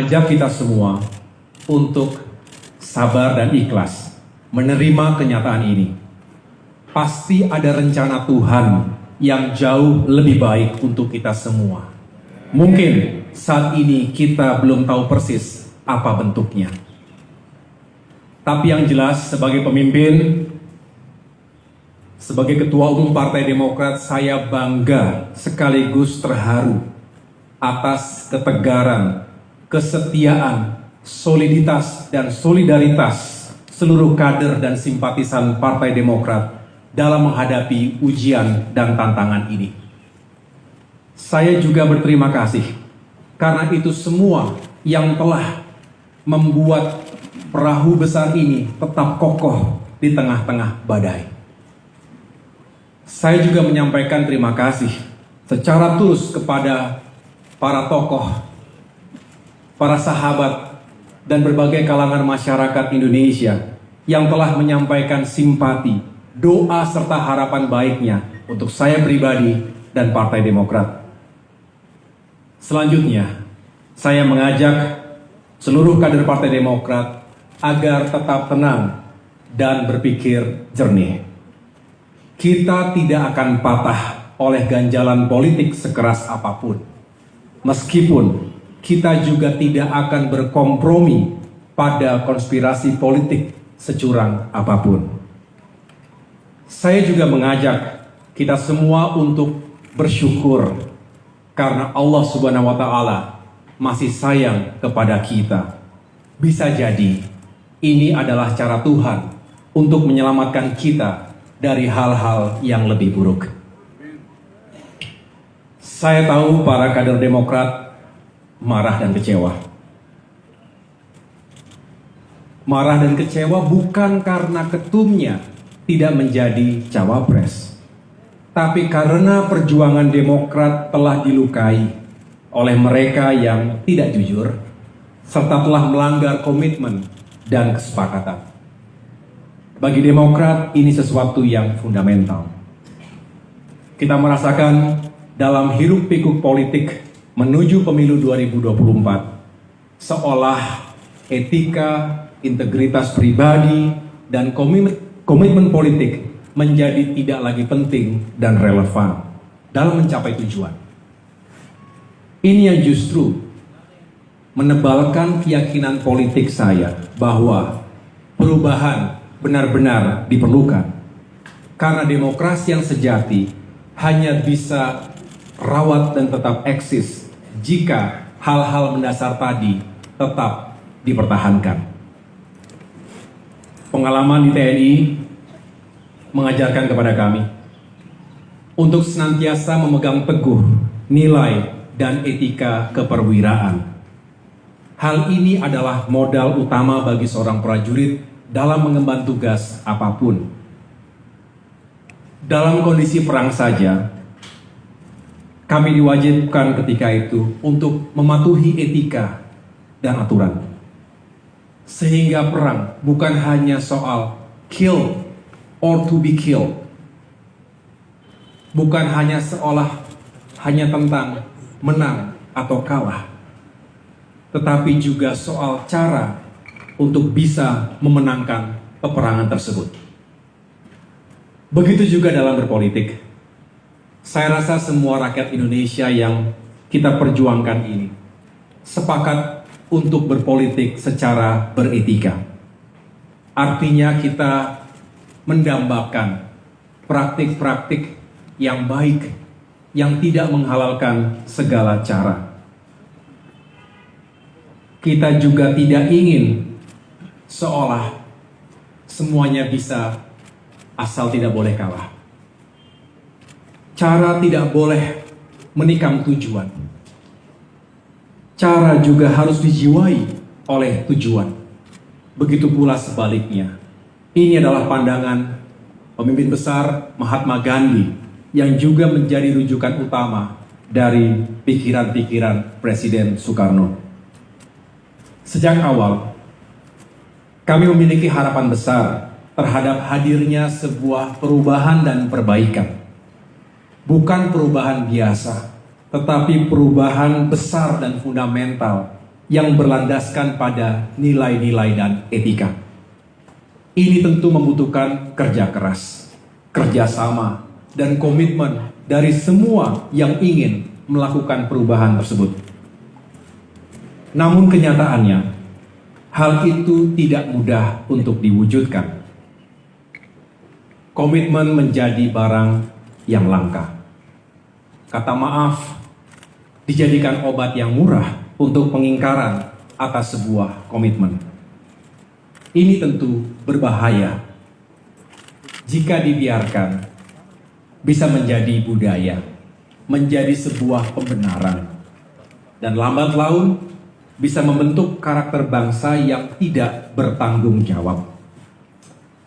mengajak kita semua untuk sabar dan ikhlas menerima kenyataan ini. Pasti ada rencana Tuhan yang jauh lebih baik untuk kita semua. Mungkin saat ini kita belum tahu persis apa bentuknya. Tapi yang jelas sebagai pemimpin, sebagai Ketua Umum Partai Demokrat, saya bangga sekaligus terharu atas ketegaran, kesetiaan, soliditas, dan solidaritas seluruh kader dan simpatisan Partai Demokrat dalam menghadapi ujian dan tantangan ini. Saya juga berterima kasih karena itu semua yang telah membuat perahu besar ini tetap kokoh di tengah-tengah badai. Saya juga menyampaikan terima kasih secara tulus kepada para tokoh, para sahabat, dan berbagai kalangan masyarakat Indonesia yang telah menyampaikan simpati, doa, serta harapan baiknya untuk saya pribadi dan Partai Demokrat. Selanjutnya, saya mengajak seluruh kader Partai Demokrat agar tetap tenang dan berpikir jernih. Kita tidak akan patah oleh ganjalan politik sekeras apapun. Meskipun kita juga tidak akan berkompromi pada konspirasi politik securang apapun. Saya juga mengajak kita semua untuk bersyukur karena Allah Subhanahu wa Ta'ala masih sayang kepada kita. Bisa jadi ini adalah cara Tuhan untuk menyelamatkan kita dari hal-hal yang lebih buruk. Saya tahu para kader Demokrat marah dan kecewa. Marah dan kecewa bukan karena ketumnya tidak menjadi cawapres, tapi karena perjuangan Demokrat telah dilukai oleh mereka yang tidak jujur, serta telah melanggar komitmen dan kesepakatan. Bagi Demokrat, ini sesuatu yang fundamental. Kita merasakan dalam hiruk-pikuk politik menuju pemilu 2024, seolah etika, integritas pribadi, dan komitmen politik menjadi tidak lagi penting dan relevan dalam mencapai tujuan. Ini yang justru menebalkan keyakinan politik saya bahwa perubahan benar-benar diperlukan. Karena demokrasi yang sejati hanya bisa rawat dan tetap eksis jika hal-hal mendasar tadi tetap dipertahankan. Pengalaman di TNI mengajarkan kepada kami untuk senantiasa memegang teguh nilai dan etika keperwiraan. Hal ini adalah modal utama bagi seorang prajurit dalam mengemban tugas apapun. Dalam kondisi perang saja, kami diwajibkan ketika itu untuk mematuhi etika dan aturan. Sehingga perang bukan hanya soal kill or to be killed. Bukan hanya hanya tentang menang atau kalah, tetapi juga soal cara untuk bisa memenangkan peperangan tersebut. Begitu juga dalam berpolitik. Saya rasa semua rakyat Indonesia yang kita perjuangkan ini sepakat untuk berpolitik secara beretika. Artinya kita mendambakan praktik-praktik yang baik, yang tidak menghalalkan segala cara. Kita juga tidak ingin seolah semuanya bisa asal tidak boleh kalah. Cara tidak boleh menikam tujuan. Cara juga harus dijiwai oleh tujuan. Begitu pula sebaliknya. Ini adalah pandangan pemimpin besar Mahatma Gandhi yang juga menjadi rujukan utama dari pikiran-pikiran Presiden Soekarno. Sejak awal, kami memiliki harapan besar terhadap hadirnya sebuah perubahan dan perbaikan. Bukan perubahan biasa, tetapi perubahan besar dan fundamental yang berlandaskan pada nilai-nilai dan etika. Ini tentu membutuhkan kerja keras, kerjasama, dan komitmen dari semua yang ingin melakukan perubahan tersebut. Namun kenyataannya, hal itu tidak mudah untuk diwujudkan. Komitmen menjadi barang yang langka. Kata maaf dijadikan obat yang murah untuk pengingkaran atas sebuah komitmen. Ini tentu berbahaya. Jika dibiarkan, bisa menjadi budaya, menjadi sebuah pembenaran, dan lambat laun bisa membentuk karakter bangsa yang tidak bertanggung jawab.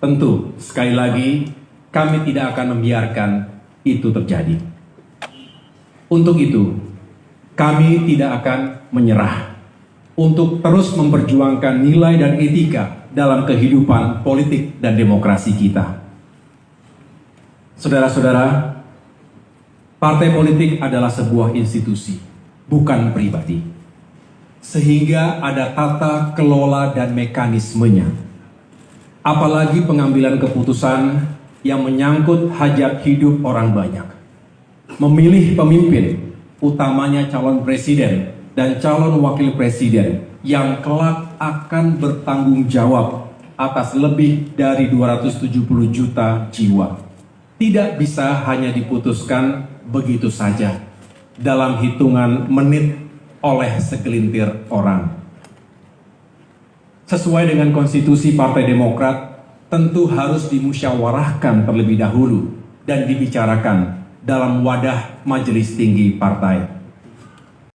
Tentu, sekali lagi, kami tidak akan membiarkan itu terjadi. Untuk itu, kami tidak akan menyerah untuk terus memperjuangkan nilai dan etika dalam kehidupan politik dan demokrasi kita. Saudara-saudara, partai politik adalah sebuah institusi, bukan pribadi. Sehingga ada tata kelola dan mekanismenya. Apalagi pengambilan keputusan yang menyangkut hajat hidup orang banyak. Memilih pemimpin, utamanya calon presiden dan calon wakil presiden yang kelak akan bertanggung jawab atas lebih dari 270 juta jiwa. Tidak bisa hanya diputuskan begitu saja dalam hitungan menit oleh segelintir orang. Sesuai dengan konstitusi Partai Demokrat, tentu harus dimusyawarahkan terlebih dahulu dan dibicarakan dalam wadah majelis tinggi partai.